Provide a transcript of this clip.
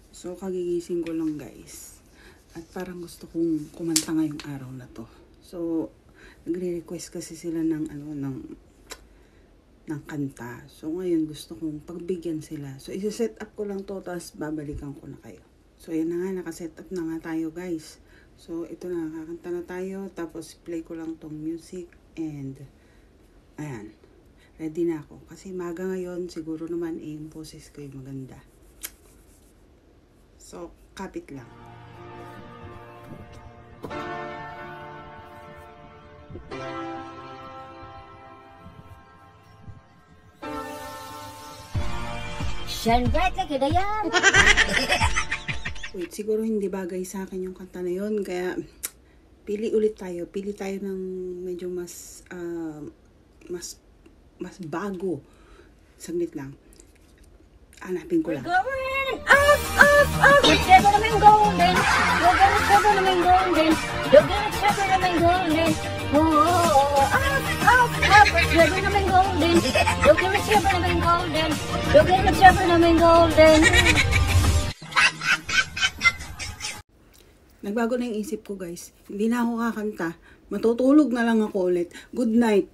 So, kagigising ko lang guys. At parang gusto kong kumanta ngayong araw na to. So, nagre-request kasi sila ng kanta. So, ngayon gusto kong pagbigyan sila. So, isa-set up ko lang to, tapos babalikan ko na kayo. So, yan na nga, nakaset up na nga tayo guys. So, ito na, kakanta na tayo. Tapos, play ko lang tong music. And, ayan. Ready na ako. Kasi maga ngayon, siguro naman yung boses ko yung maganda. So, kapit lang. Shine bright like a diamond. Wait, siguro hindi bagay sa akin yung kanta na yun. Kaya, pili ulit tayo. Pili tayo ng medyo mas bago. Saglit lang. Hanapin ko lang. Whichever naman golden. Whichever naman golden. Whichever naman golden. Whichever naman golden. Whichever naman golden. Whichever naman golden. Nagbago na yung isip ko guys. Hindi na ako kakanta. Matutulog na lang ako ulit. Good night.